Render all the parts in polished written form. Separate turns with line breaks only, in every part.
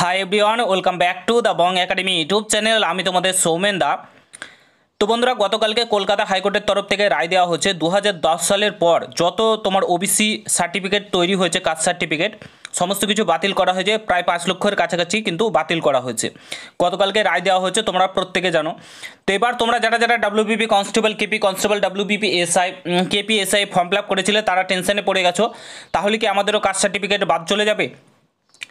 Hi everyone, welcome back to the Bong academy YouTube channel. আমি তোমাদের সৌমেন দা। তো বন্ধুরা, গতকালকে কলকাতা হাইকোর্টের তরফ থেকে রায় দেওয়া হচ্ছে 2010 সালের পর যত তোমার ওবিসি সার্টিফিকেট তৈরি হয়েছে, কাস্ট সার্টিফিকেট সমস্ত কিছু বাতিল করা হয়েছে। প্রায় 5 লক্ষের কাছাকাছি কিন্তু বাতিল করা হয়েছে। গতকালকে রায় দেওয়া হয়েছে, তোমরা প্রত্যেকে জানো। তো এবার তোমরা যারা WBP constable, KP constable, WBP SI, KP SI form fill up করেছিলে তারা টেনশনে পড়ে গেছো। তাহলে কি আমাদেরও কাস্ট সার্টিফিকেট বাদ চলে যাবে?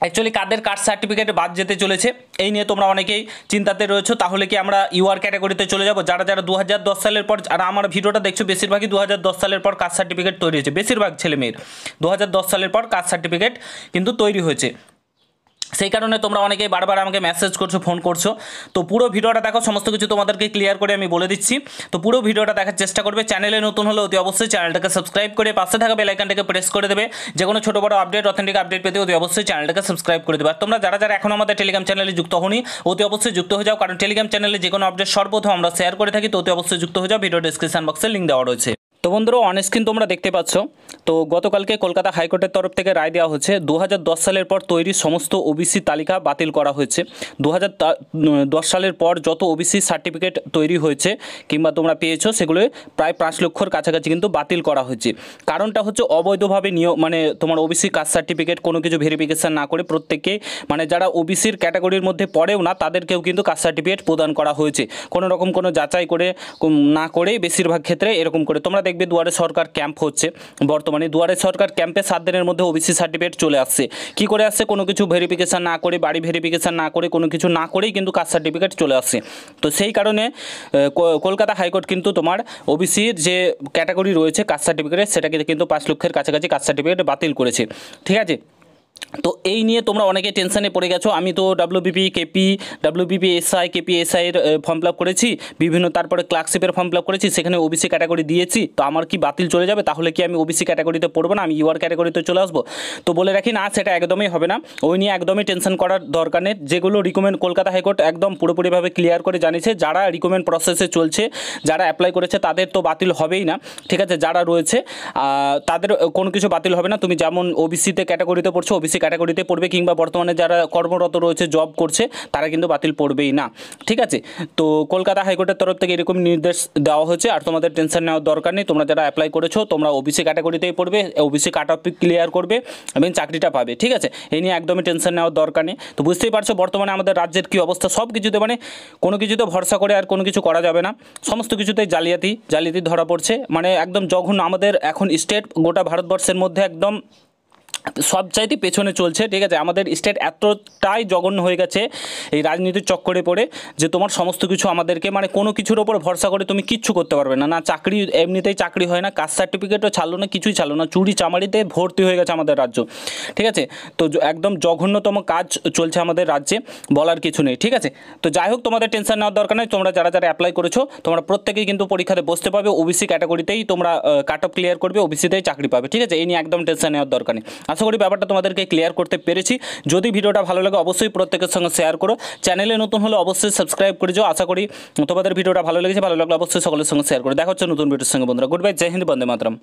অ্যাকচুয়ালি কাদের কাস্ট সার্টিফিকেট বাদ যেতে চলেছে এই নিয়ে তোমরা অনেকেই চিন্তাতে রয়েছো। তাহলে কি আমরা ইউআর ক্যাটাগরিতে চলে যাব? যারা 2010 সালের পর, আর আমার ভিডিওটা দেখছো বেশিরভাগই 2010 সালের পর কাস্ট সার্টিফিকেট তৈরি হয়েছে। বেশিরভাগ ছেলেমেয়ের 2010 সালের পর কাস্ট সার্টিফিকেট কিন্তু তৈরি হয়েছে। সেই কারণে তোমরা অনেকেই বারবার আমাকে মেসেজ করছো, ফোন করছো। তো পুরো ভিডিওটা দেখো, সমস্ত কিছু তোমাদেরকে ক্লিয়ার করে আমি বলে দিচ্ছি। তো পুরো ভিডিওটা দেখার চেষ্টা করবে। চ্যানেলে নতুন হলে অতি অবশ্যই চ্যানেলটাকে সাবস্ক্রাইব করে পাশে থাকা বেল আইকনটাকে প্রেস করে দেবে। যে কোনো ছোটো বড় আপডেট, অথেন্টিক আপডেট পেতে অতি অবশ্যই চ্যানেলটাকে সাবস্ক্রাইব করে দেবে। আর তোমরা যারা এখন আমাদের টেলিগ্রাম চ্যানেলে যুক্ত হওনি, অতি অবশ্যই যুক্ত হয়ে যাও, কারণ টেলিগ্রাম চ্যানেলে যে কোনো আপডেট সর্বপ্রথম আমরা শেয়ার করে থাকি। তো অতি অবশ্যই যুক্ত হয়ে যাও, ভিডিও ডিসক্রিপশন বক্সে লিঙ্ক দেওয়া রয়েছে। তো বন্ধুরা, অন স্ক্রিন তোমরা দেখতে পাচ্ছ। তো গতকালকে কলকাতা হাইকোর্টের তরফ থেকে রায় দেওয়া হচ্ছে 2010 সালের পর তৈরি সমস্ত ওবিসি তালিকা বাতিল করা হয়েছে। 2010 সালের পর যত ওবিসি সার্টিফিকেট তৈরি হয়েছে কিংবা তোমরা পেয়েছো, সেগুলো প্রায় 5 লক্ষর কাছাকাছি কিন্তু বাতিল করা হয়েছে। কারণটা হচ্ছে অবৈধভাবে মানে তোমার ওবিসি কাস্ট সার্টিফিকেট কোনো কিছু ভেরিফিকেশান না করে প্রত্যেককে, মানে যারা ওবিসির ক্যাটাগরির মধ্যে পড়েও না তাদেরকেও কিন্তু কাস্ট সার্টিফিকেট প্রদান করা হয়েছে। কোনো রকম কোনো যাচাই করে না করেই বেশিরভাগ ক্ষেত্রে এরকম করে। তোমরা দেখবে দুয়ারে সরকার ক্যাম্প হচ্ছে বর্তমানে। দুয়ারে সরকার ক্যাম্পে 7 দিনের মধ্যে ওবিসি সার্টিফিকেট চলে আসছে। কি করে আসছে? কোনো কিছু ভেরিফিকেশান না করে, বাড়ি ভেরিফিকেশান না করে, কোনো কিছু না করেই কিন্তু কাস্ট সার্টিফিকেট চলে আসছে। তো সেই কারণে কলকাতা হাইকোর্ট কিন্তু তোমার ওবিসির যে ক্যাটাগরি রয়েছে কাস্ট সার্টিফিকেটে, সেটাকে কিন্তু 5 লক্ষের কাছাকাছি কাস্ট সার্টিফিকেট বাতিল করেছে। ঠিক আছে? তো এই নিয়ে তোমরা অনেকে টেনশনে পড়ে গেছো। আমি তো WBP, KP, WBP SI, KP এসআইয়ের ফর্ম ফিল আপ করেছি বিভিন্ন, তারপরে ক্লার্কশিপের ফর্ম ফিল আপ করেছি, সেখানে ওবিসি ক্যাটাগরি দিয়েছি। তো আমার কি বাতিল চলে যাবে? তাহলে কি আমি ওবিসি ক্যাটাগরিতে পড়বো না, আমি ইউআর ক্যাটাগরিতে চলে আসবো? তো বলে রাখি, না, সেটা একদমই হবে না। ওই নিয়ে একদমই টেনশন করার দরকার নেই। যেগুলো রিকমেন্ড কলকাতা হাইকোর্ট একদম পুরোপুরিভাবে ক্লিয়ার করে জানিয়েছে, যারা রিকমেন্ড প্রসেসে চলছে, যারা অ্যাপ্লাই করেছে তাদের তো বাতিল হবেই না। ঠিক আছে? যারা রয়েছে তাদের কোনো কিছু বাতিল হবে না। তুমি যেমন ওবিসিতে ক্যাটাগরিতে পড়ছো, ওবিসি ক্যাটাগরিতে পড়বে, কিংবা বর্তমানে যারা কর্মরত রয়েছে, জব করছে, তারা কিন্তু বাতিল পড়বেই না। ঠিক আছে? তো কলকাতা হাইকোর্টের তরফ থেকে এরকম নির্দেশ দেওয়া হয়েছে। আর তোমাদের টেনশন নেওয়ার দরকার নেই। তোমরা যারা অ্যাপ্লাই করেছো, তোমরা ওবিসি ক্যাটাগরিতেই পড়বে, ওবিসি কাট অফ ক্লিয়ার করবে এবং চাকরিটা পাবে। ঠিক আছে? এই নিয়ে একদমই টেনশন নেওয়ার দরকার নেই। তো বুঝতেই পারছো বর্তমানে আমাদের রাজ্যের কী অবস্থা। সব কিছুতে মানে কোনো কিছুতে ভরসা করে আর কোনো কিছু করা যাবে না। সমস্ত কিছুতেই জালিয়াতি ধরা পড়ছে। মানে একদম জঘন্য। আমাদের এখন স্টেট গোটা ভারতবর্ষের মধ্যে একদম সব চাইতে পেছনে চলছে। ঠিক আছে? আমাদের স্টেট এতটাই জঘন্য হয়ে গেছে এই রাজনীতির চক্করে পড়ে, যে তোমার সমস্ত কিছু আমাদেরকে, মানে কোনো কিছুর ওপর ভরসা করে তুমি কিচ্ছু করতে পারবে না। না চাকরি, এমনিতেই চাকরি হয় না, কাস্ট সার্টিফিকেটও ছাড়লো না, কিছুই ছাড়লো না, চুরি চামারিতে ভর্তি হয়ে গেছে আমাদের রাজ্য। ঠিক আছে? তো একদম জঘন্যতম কাজ চলছে আমাদের রাজ্যে, বলার কিছু নেই। ঠিক আছে? তো যাই হোক, তোমাদের টেনশন নেওয়ার দরকার নেই। তোমরা যারা অ্যাপ্লাই করেছো, তোমরা প্রত্যেকেই কিন্তু পরীক্ষাতে বসতে পাবে। ওবিসি ক্যাটাগরিতেই তোমরা কাট অফ ক্লিয়ার করবে, ওবিসিতেই চাকরি পাবে। ঠিক আছে? এই নিয়ে একদম টেনশন নেওয়ার দরকার নেই। আশা করি ব্যাপারটা তোমাদেরকে ক্লিয়ার করতে পেরেছি। যদি ভিডিওটা ভালো লাগে অবশ্যই প্রত্যেকের সঙ্গে শেয়ার করো। চ্যানেলে নতুন হলে অবশ্যই সাবস্ক্রাইব করে যাও। আশা করি তোমাদের ভিডিওটা ভালো লেগেছে। ভালো লাগলে অবশ্যই সকলের সঙ্গে শেয়ার করো। দেখা হচ্ছে নতুন ভিডিওর সঙ্গে বন্ধুরা। গুড বাই, জয় হিন্দ, বন্দে মাতরম।